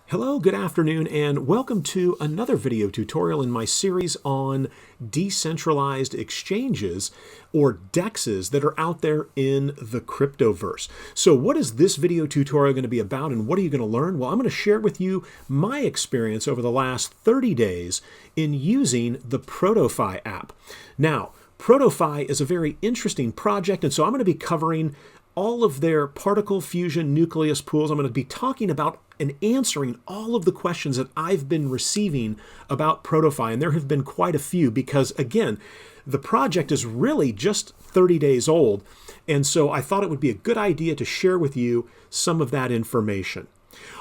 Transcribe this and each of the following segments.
Hello, good afternoon, and welcome to another video tutorial in my series on decentralized exchanges or DEXs that are out there in the cryptoverse. So what is this video tutorial going to be about, and what are you going to learn? Well, I'm going to share with you my experience over the last 30 days in using the ProtoFi app. Now, ProtoFi is a very interesting project, and so I'm going to be covering all of their particle fusion nucleus pools. I'm going to be talking about and answering all of the questions that I've been receiving about ProtoFi, and there have been quite a few because, again, the project is really just 30 days old, and so I thought it would be a good idea to share with you some of that information.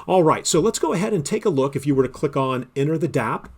All right, so let's go ahead and take a look. If you were to click on Enter the DApp,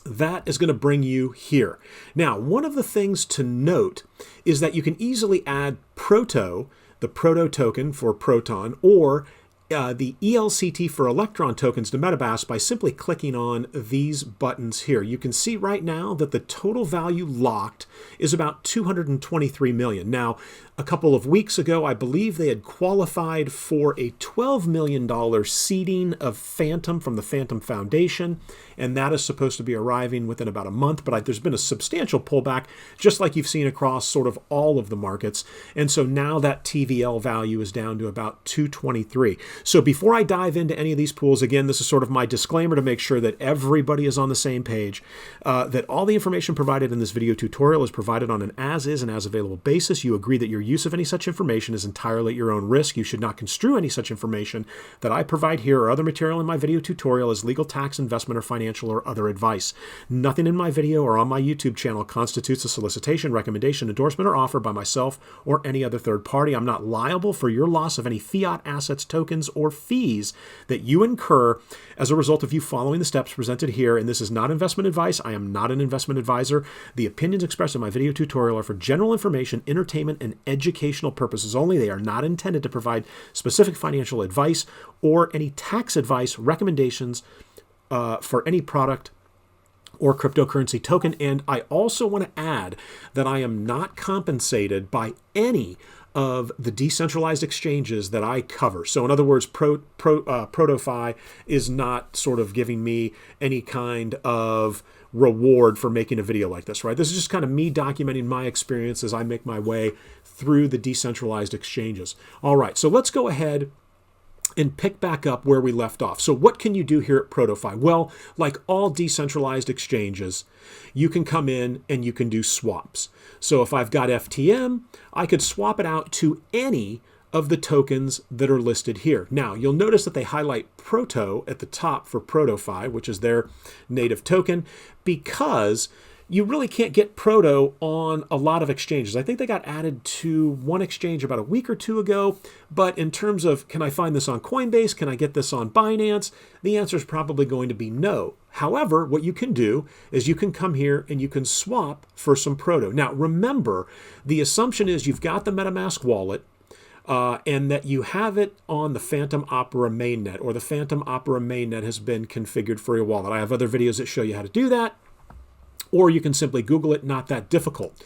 that is going to bring you here. Now, one of the things to note is that you can easily add Proto, the Proto token for Proton, or the ELCT for Electron tokens to MetaMask by simply clicking on these buttons here. You can see right now that the total value locked is about 223 million. Now, a couple of weeks ago, I believe they had qualified for a $12 million seeding of Fantom from the Fantom Foundation, and that is supposed to be arriving within about a month, but there's been a substantial pullback, just like you've seen across sort of all of the markets, and so now that TVL value is down to about 223. So before I dive into any of these pools, again, this is sort of my disclaimer to make sure that everybody is on the same page, that all the information provided in this video tutorial is provided on an as-is and as-available basis. You agree that your use of any such information is entirely at your own risk. You should not construe any such information that I provide here or other material in my video tutorial as legal, tax, investment, or financial or other advice. Nothing in my video or on my YouTube channel constitutes a solicitation, recommendation, endorsement, or offer by myself or any other third party. I'm not liable for your loss of any fiat assets, tokens, or fees that you incur as a result of you following the steps presented here. And this is not investment advice. I am not an investment advisor. The opinions expressed in my video tutorial are for general information, entertainment, and educational purposes only. They are not intended to provide specific financial advice or any tax advice, recommendations for any product or cryptocurrency token. And I also want to add that I am not compensated by any of the decentralized exchanges that I cover. So in other words, ProtoFi is not sort of giving me any kind of reward for making a video like this, right? This is just kind of me documenting my experience as I make my way through the decentralized exchanges. All right, so let's go ahead and pick back up where we left off. So what can you do here at ProtoFi? Well, like all decentralized exchanges, you can come in and you can do swaps. So if I've got FTM, I could swap it out to any of the tokens that are listed here. Now, you'll notice that they highlight Proto at the top for ProtoFi, which is their native token, because you really can't get Proto on a lot of exchanges. I think they got added to one exchange about a week or two ago, but in terms of can I find this on Coinbase, can I get this on Binance, the answer is probably going to be no. However, what you can do is you can come here and you can swap for some Proto. Now, remember, the assumption is you've got the MetaMask wallet, and that you have it on the Fantom Opera mainnet, or the Fantom Opera mainnet has been configured for your wallet. I have other videos that show you how to do that, or you can simply Google it, not that difficult.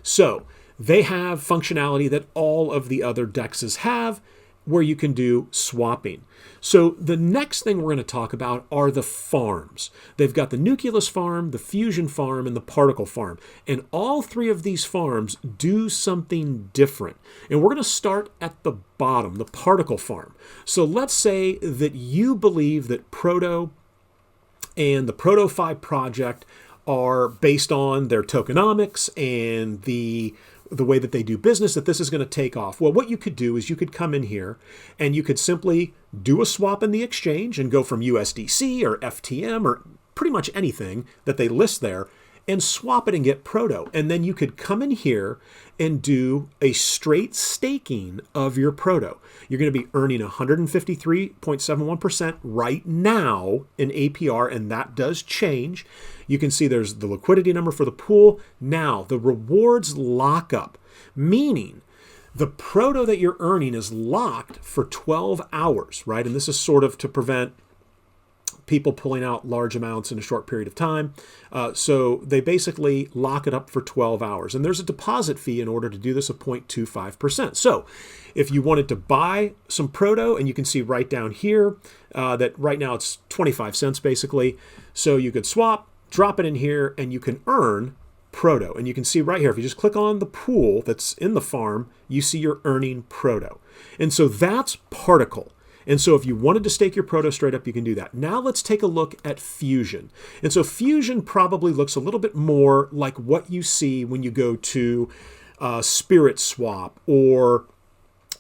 So they have functionality that all of the other DEXs have, where you can do swapping. So the next thing we're going to talk about are the farms. They've got the Nucleus farm, the Fusion farm, and the Particle farm. And all three of these farms do something different. And we're going to start at the bottom, the Particle farm. So let's say that you believe that Proto and the ProtoFi project are based on their tokenomics and the way that they do business, that this is going to take off. Well, what you could do is you could come in here and you could simply do a swap in the exchange and go from USDC or FTM or pretty much anything that they list there and swap it and get Proto. And then you could come in here and do a straight staking of your Proto. You're going to be earning 153.71% right now in APR, and that does change. You can see there's the liquidity number for the pool. Now, the rewards lockup, meaning the Proto that you're earning is locked for 12 hours, right? And this is sort of to prevent people pulling out large amounts in a short period of time. So they basically lock it up for 12 hours. And there's a deposit fee in order to do this of 0.25%. So if you wanted to buy some proto, and you can see right down here that right now it's 25 cents basically. So you could swap, drop it in here, and you can earn proto. And you can see right here, if you just click on the pool that's in the farm, you see you're earning proto. And so that's particle. And so if you wanted to stake your proto straight up, you can do that. Now let's take a look at fusion. And so fusion probably looks a little bit more like what you see when you go to Spirit Swap or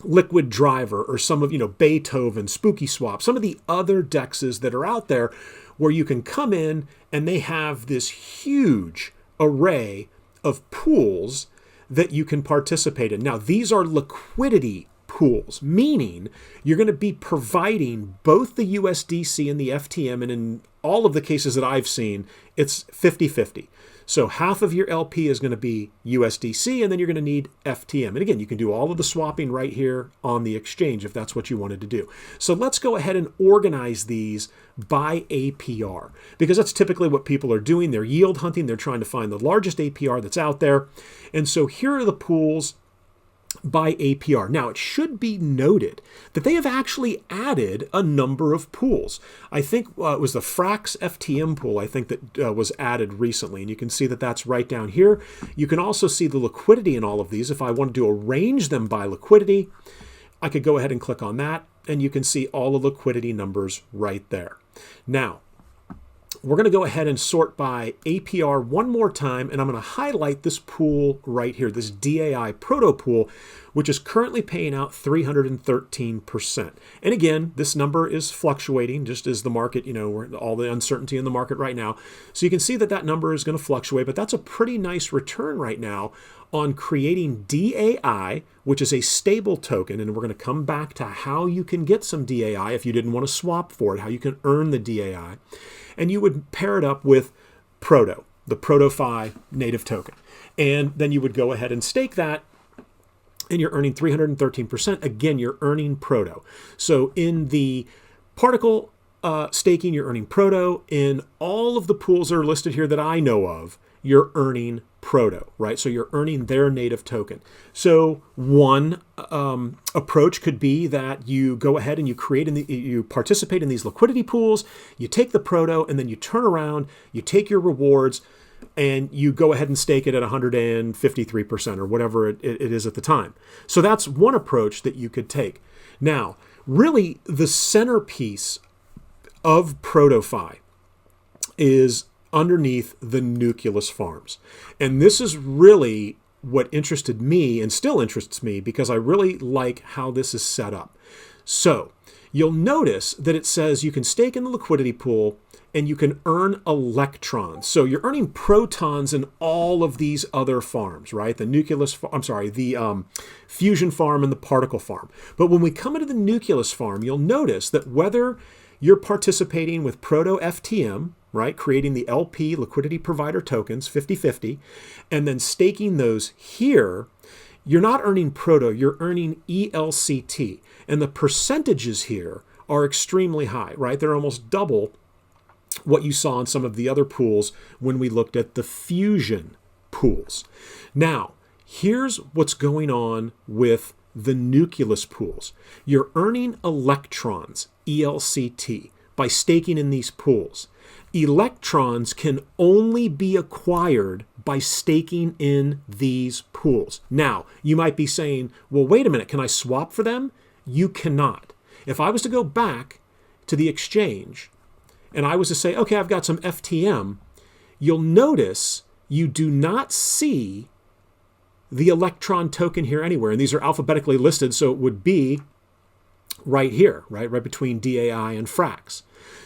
Liquid Driver or some of, Beethoven, Spooky Swap, some of the other dexes that are out there where you can come in and they have this huge array of pools that you can participate in. Now, these are liquidity pools, meaning you're going to be providing both the USDC and the FTM, and in all of the cases that I've seen, it's 50-50. So half of your LP is going to be USDC, and then you're going to need FTM. And again, you can do all of the swapping right here on the exchange if that's what you wanted to do. So let's go ahead and organize these by APR, because that's typically what people are doing. They're yield hunting. They're trying to find the largest APR that's out there. And so here are the pools by APR. Now, it should be noted that they have actually added a number of pools. I think it was the Frax FTM pool, I think, that was added recently. And you can see that that's right down here. You can also see the liquidity in all of these. If I wanted to arrange them by liquidity, I could go ahead and click on that, and you can see all the liquidity numbers right there. Now, we're going to go ahead and sort by APR one more time, and I'm going to highlight this pool right here, this DAI proto pool, which is currently paying out 313%. And again, this number is fluctuating just as the market, all the uncertainty in the market right now. So you can see that that number is going to fluctuate, but that's a pretty nice return right now on creating DAI, which is a stable token. And we're going to come back to how you can get some DAI if you didn't want to swap for it, how you can earn the DAI. And you would pair it up with Proto, the ProtoFi native token. And then you would go ahead and stake that, and you're earning 313%. Again, you're earning Proto. So in the particle staking, you're earning Proto. In all of the pools that are listed here that I know of, you're earning Proto, right? So you're earning their native token. So one approach could be that you go ahead and you participate in these liquidity pools, you take the Proto, and then you turn around, you take your rewards, and you go ahead and stake it at 153% or whatever it is at the time. So that's one approach that you could take. Now, really, the centerpiece of ProtoFi is underneath the Nucleus farms. And this is really what interested me and still interests me, because I really like how this is set up. So you'll notice that it says you can stake in the liquidity pool and you can earn electrons. So you're earning protons in all of these other farms, right? The Nucleus, the fusion farm and the particle farm. But when we come into the Nucleus farm, you'll notice that whether you're participating with Proto FTM, right, creating the LP liquidity provider tokens, 50-50, and then staking those here, you're not earning Proto, you're earning ELCT. And the percentages here are extremely high, right? They're almost double what you saw in some of the other pools when we looked at the fusion pools. Now, here's what's going on with the Nucleus pools. You're earning electrons, ELCT, by staking in these pools. Electrons can only be acquired by staking in these pools. Now, you might be saying, well, wait a minute, can I swap for them? You cannot. If I was to go back to the exchange and I was to say, okay, I've got some FTM, you'll notice you do not see the electron token here anywhere. And these are alphabetically listed, so it would be right here, right between DAI and Frax.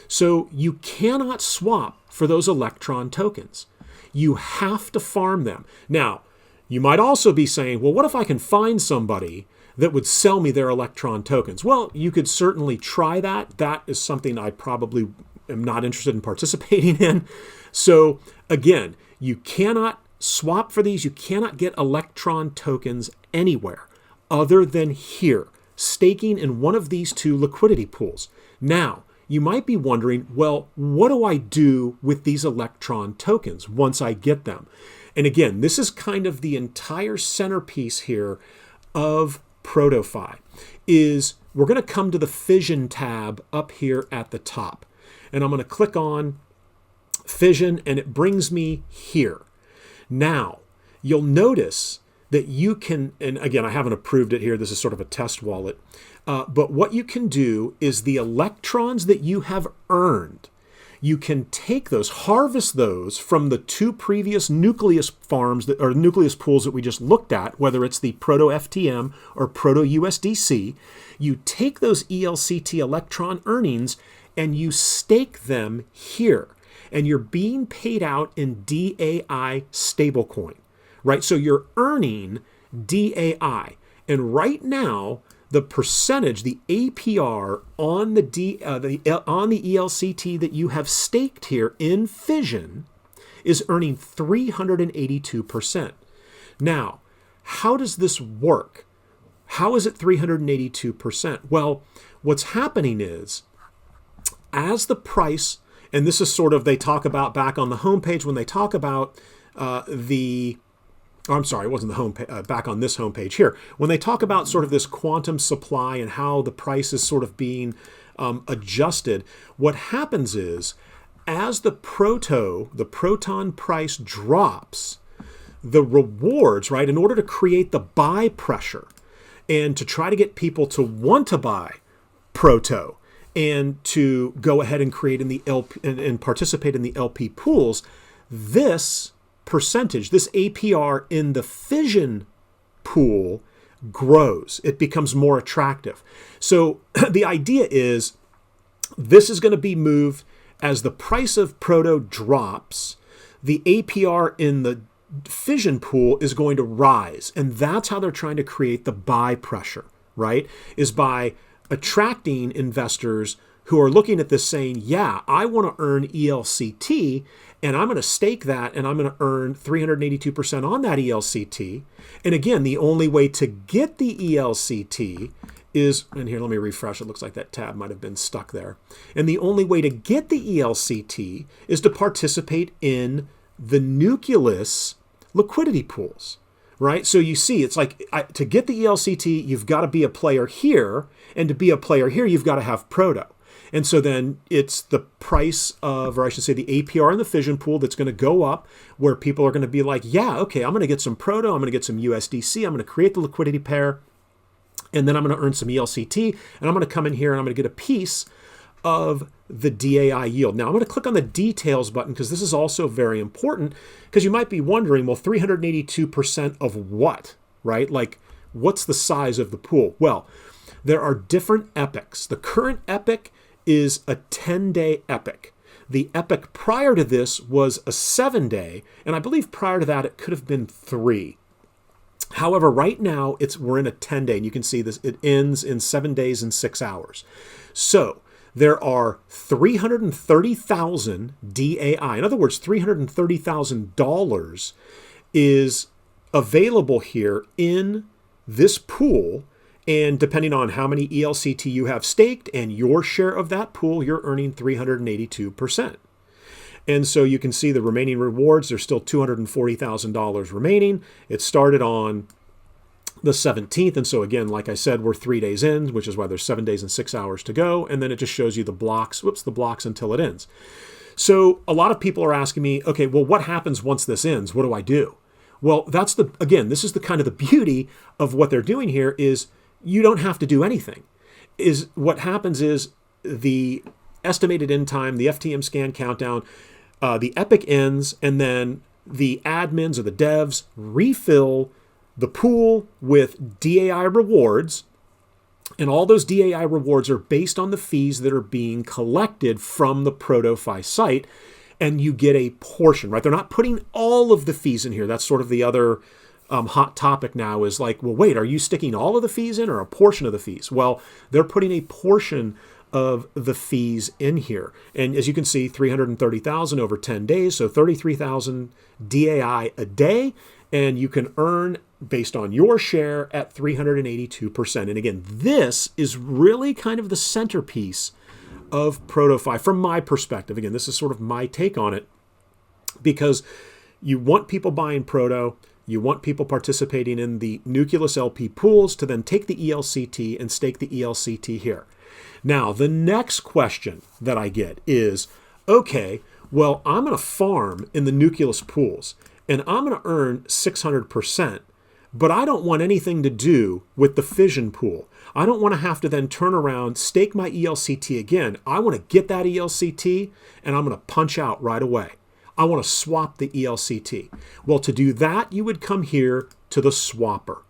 So you cannot swap for those electron tokens. You have to farm them. Now, you might also be saying, well, what if I can find somebody that would sell me their electron tokens? Well, you could certainly try that. That is something I probably am not interested in participating in. So again, you cannot swap for these. You cannot get electron tokens anywhere other than here, staking in one of these two liquidity pools. Now, you might be wondering, well, what do I do with these electron tokens once I get them? And again, this is kind of the entire centerpiece here of ProtoFi, is we're going to come to the fission tab up here at the top. And I'm going to click on fission, and it brings me here. Now, you'll notice that you can, and again, I haven't approved it here. This is sort of a test wallet. But what you can do is the electrons that you have earned, you can take those, harvest those from the 2 previous Nucleus farms, or Nucleus pools that we just looked at, whether it's the Proto FTM or Proto USDC. You take those ELCT electron earnings and you stake them here. And you're being paid out in DAI stablecoin, right? So you're earning DAI. And right now, the percentage, the APR on the ELCT that you have staked here in fission is earning 382%. Now, how does this work? How is it 382%? Well, what's happening is, as the price, and this is sort of, they talk about back on the homepage when they talk about I'm sorry, it wasn't the home back on this homepage here. When they talk about sort of this quantum supply and how the price is sort of being adjusted, what happens is, as the proton price drops, the rewards, right, in order to create the buy pressure and to try to get people to want to buy proto and to go ahead and create in the LP and participate in the LP pools, this percentage, this APR in the fission pool grows. It becomes more attractive. So the idea is, this is going to be moved as the price of proto drops, the APR in the fission pool is going to rise. And that's how they're trying to create the buy pressure, right? Is by attracting investors who are looking at this saying, yeah, I want to earn ELCT, and I'm going to stake that, and I'm going to earn 382% on that ELCT. And again, the only way to get the ELCT is, and here, let me refresh. It looks like that tab might have been stuck there. And the only way to get the ELCT is to participate in the Nucleus liquidity pools, right? So you see, it's like, to get the ELCT, you've got to be a player here, and to be a player here, you've got to have proto. And so then it's the price of, or I should say the APR in the fission pool that's going to go up, where people are going to be like, yeah, okay, I'm going to get some proto, I'm going to get some USDC, I'm going to create the liquidity pair, and then I'm going to earn some ELCT, and I'm going to come in here and I'm going to get a piece of the DAI yield. Now I'm going to click on the details button, because this is also very important, because you might be wondering, well, 382% of what, right? Like, what's the size of the pool? Well, there are different epochs. The current epoch is a 10-day epoch. The epoch prior to this was a 7-day, and I believe prior to that it could have been 3. However, right now we're in a 10-day, and you can see this, it ends in 7 days and 6 hours. So there are 330,000 DAI. In other words, $330,000 is available here in this pool. And depending on how many ELCT you have staked and your share of that pool, you're earning 382%. And so you can see the remaining rewards. There's still $240,000 remaining. It started on the 17th. And so again, like I said, we're 3 days in, which is why there's 7 days and 6 hours to go. And then it just shows you the blocks, the blocks until it ends. So a lot of people are asking me, okay, well, what happens once this ends? What do I do? Well, again, this is the kind of the beauty of what they're doing here is, you don't have to do anything. What happens is the estimated end time, the FTM scan countdown, the epoch ends, and then the admins or the devs refill the pool with DAI rewards, and all those DAI rewards are based on the fees that are being collected from the ProtoFi site, and you get a portion, right? They're not putting all of the fees in here. That's sort of the other hot topic now, is like, well, wait, are you sticking all of the fees in or a portion of the fees? Well, they're putting a portion of the fees in here. And as you can see, 330,000 over 10 days, so 33,000 DAI a day, and you can earn based on your share at 382%. And again, this is really kind of the centerpiece of ProtoFi from my perspective. Again, this is sort of my take on it, because you want people buying Proto, you want people participating in the Nucleus LP pools to then take the ELCT and stake the ELCT here. Now, the next question that I get is, okay, well, I'm going to farm in the Nucleus pools and I'm going to earn 600%, but I don't want anything to do with the fission pool. I don't want to have to then turn around, stake my ELCT again. I want to get that ELCT and I'm going to punch out right away. I want to swap the ELCT. Well, to do that, you would come here to the swapper.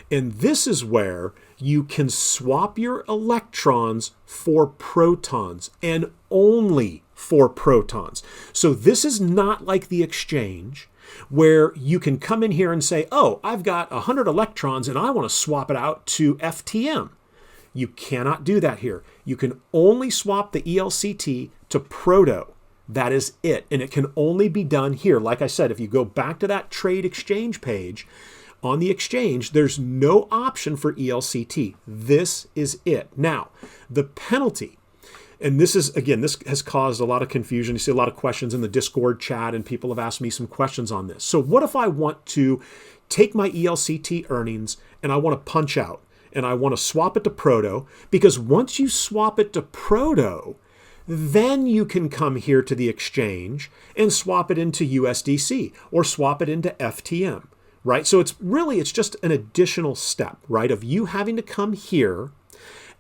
And this is where you can swap your electrons for protons, and only for protons. So this is not like the exchange where you can come in here and say, oh, I've got 100 electrons and I want to swap it out to FTM. You cannot do that here. You can only swap the ELCT to Proto. That is it. And it can only be done here. Like I said, if you go back to that trade exchange page, on the exchange, there's no option for ELCT. This is it. Now, the penalty, and this is, again, this has caused a lot of confusion. You see a lot of questions in the Discord chat, and people have asked me some questions on this. So what if I want to take my ELCT earnings and I want to punch out and I want to swap it to Proto? Because once you swap it to Proto, then you can come here to the exchange and swap it into USDC or swap it into FTM. Right? So it's just an additional step, right, of you having to come here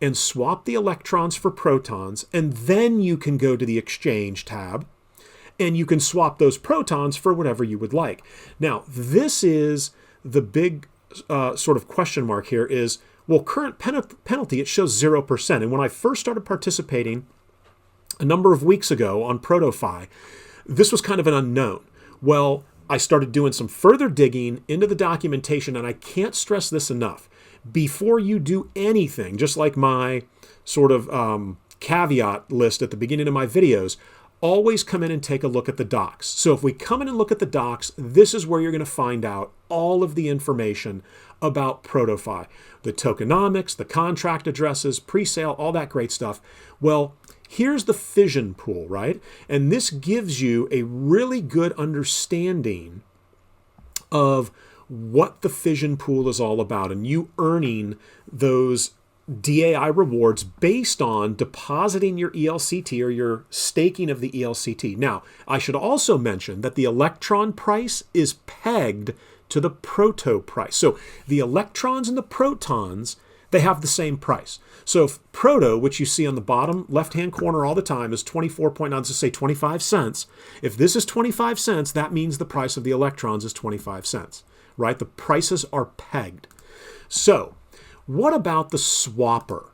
and swap the electrons for protons, and then you can go to the exchange tab and you can swap those protons for whatever you would like. Now, this is the big sort of question mark here is, well, current penalty, it shows 0%. And when I first started participating a number of weeks ago on ProtoFi, this was kind of an unknown. Well, I started doing some further digging into the documentation, and I can't stress this enough. Before you do anything, just like my sort of caveat list at the beginning of my videos, always come in and take a look at the docs. So if we come in and look at the docs, this is where you're going to find out all of the information about ProtoFi. The tokenomics, the contract addresses, pre-sale, all that great stuff. Well, here's the fission pool, right? And this gives you a really good understanding of what the fission pool is all about, and you earning those DAI rewards based on depositing your ELCT or your staking of the ELCT. Now, I should also mention that the electron price is pegged to the proto price. So the electrons and the protons, they have the same price. So if Proto, which you see on the bottom left-hand corner all the time, is 24.9, let's just say 25 cents. If this is 25 cents, that means the price of the electrons is 25 cents, right? The prices are pegged. So what about the swapper?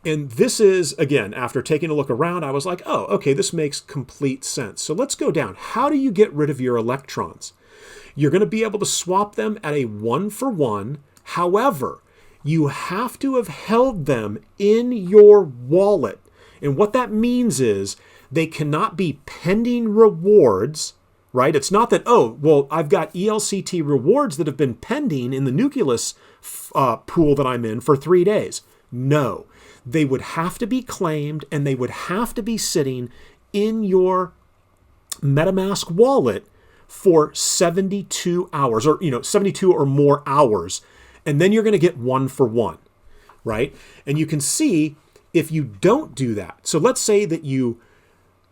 And this is, again, after taking a look around, I was like, oh, okay, this makes complete sense. So let's go down. How do you get rid of your electrons? You're going to be able to swap them at a 1-for-1. However, you have to have held them in your wallet. And what that means is they cannot be pending rewards, right? It's not that, oh, well, I've got ELCT rewards that have been pending in the Nucleus pool that I'm in for 3 days. No, they would have to be claimed and they would have to be sitting in your MetaMask wallet for 72 hours or, 72 or more hours. And then you're going to get 1-for-1, right? And you can see if you don't do that. So let's say that you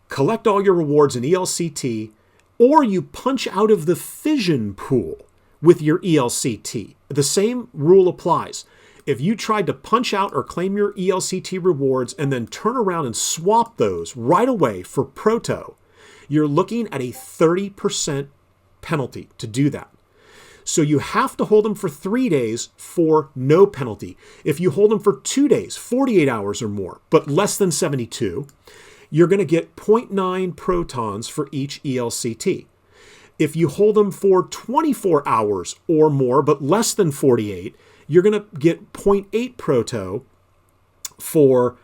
collect all your rewards in ELCT, or you punch out of the fission pool with your ELCT. The same rule applies. If you tried to punch out or claim your ELCT rewards and then turn around and swap those right away for Proto, you're looking at a 30% penalty to do that. So you have to hold them for 3 days for no penalty. If you hold them for 2 days, 48 hours or more, but less than 72, you're going to get 0.9 protons for each ELCT. If you hold them for 24 hours or more, but less than 48, you're going to get 0.8 proto for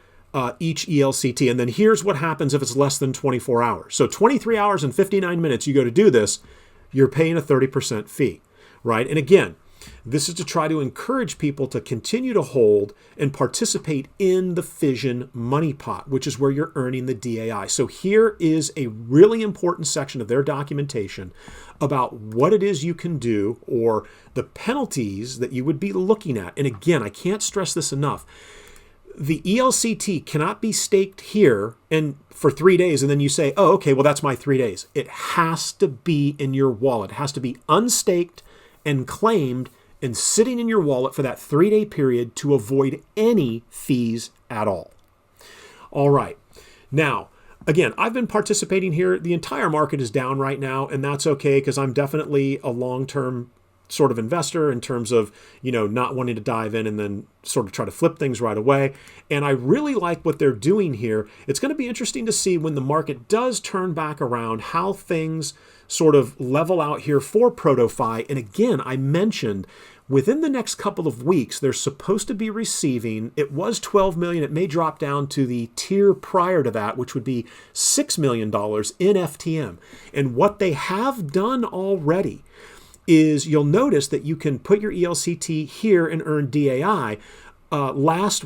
each ELCT. And then here's what happens if it's less than 24 hours. So 23 hours and 59 minutes you go to do this, you're paying a 30% fee, right? And again, This is to try to encourage people to continue to hold and participate in the fission money pot, which is where you're earning the DAI. So here is a really important section of their documentation about what it is you can do or the penalties that you would be looking at. And again, I can't stress this enough. The ELCT cannot be staked here and for 3 days and then you say, oh, okay, well, that's my 3 days. It has to be in your wallet. It has to be unstaked and claimed and sitting in your wallet for that 3-day period to avoid any fees at all. All right. Now, again, I've been participating here. The entire market is down right now, and that's okay because I'm definitely a long-term sort of investor in terms of, not wanting to dive in and then sort of try to flip things right away. And I really like what they're doing here. It's going to be interesting to see when the market does turn back around how things sort of level out here for ProtoFi. And again, I mentioned within the next couple of weeks, they're supposed to be receiving, it was 12 million. It may drop down to the tier prior to that, which would be $6 million in FTM. And what they have done already is you'll notice that you can put your ELCT here and earn DAI. Last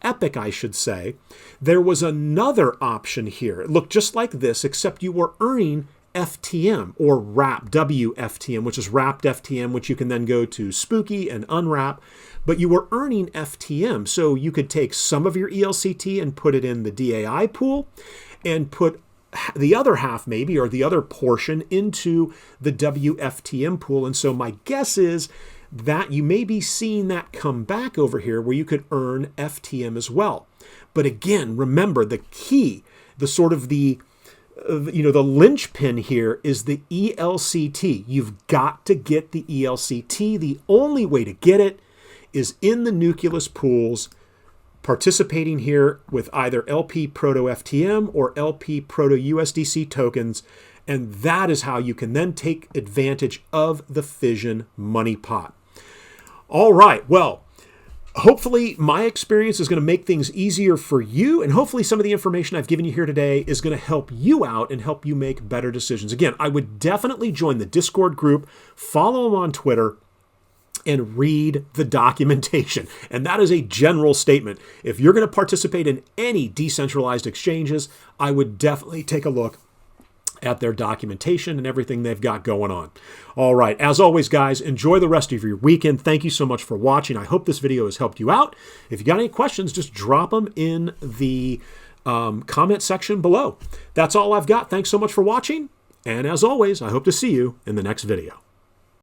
epic, I should say, there was another option here. It looked just like this, except you were earning FTM or wrap, WFTM, which is wrapped FTM, which you can then go to spooky and unwrap, but you were earning FTM. So you could take some of your ELCT and put it in the DAI pool and put the other half maybe, or the other portion into the WFTM pool. And so my guess is that you may be seeing that come back over here where you could earn FTM as well. But again, remember the key, the linchpin here is the ELCT. You've got to get the ELCT. The only way to get it is in the Nucleus pools, participating here with either LP Proto FTM or LP Proto USDC tokens. And that is how you can then take advantage of the fission money pot. All right, well, hopefully my experience is going to make things easier for you, and hopefully some of the information I've given you here today is going to help you out and help you make better decisions. Again, I would definitely join the Discord group, follow them on Twitter, and read the documentation. And that is a general statement. If you're going to participate in any decentralized exchanges, I would definitely take a look at their documentation and everything they've got going on. All right, as always, guys, enjoy the rest of your weekend. Thank you so much for watching. I hope this video has helped you out. If you got any questions, just drop them in the comment section below. That's all I've got. Thanks so much for watching. And as always, I hope to see you in the next video.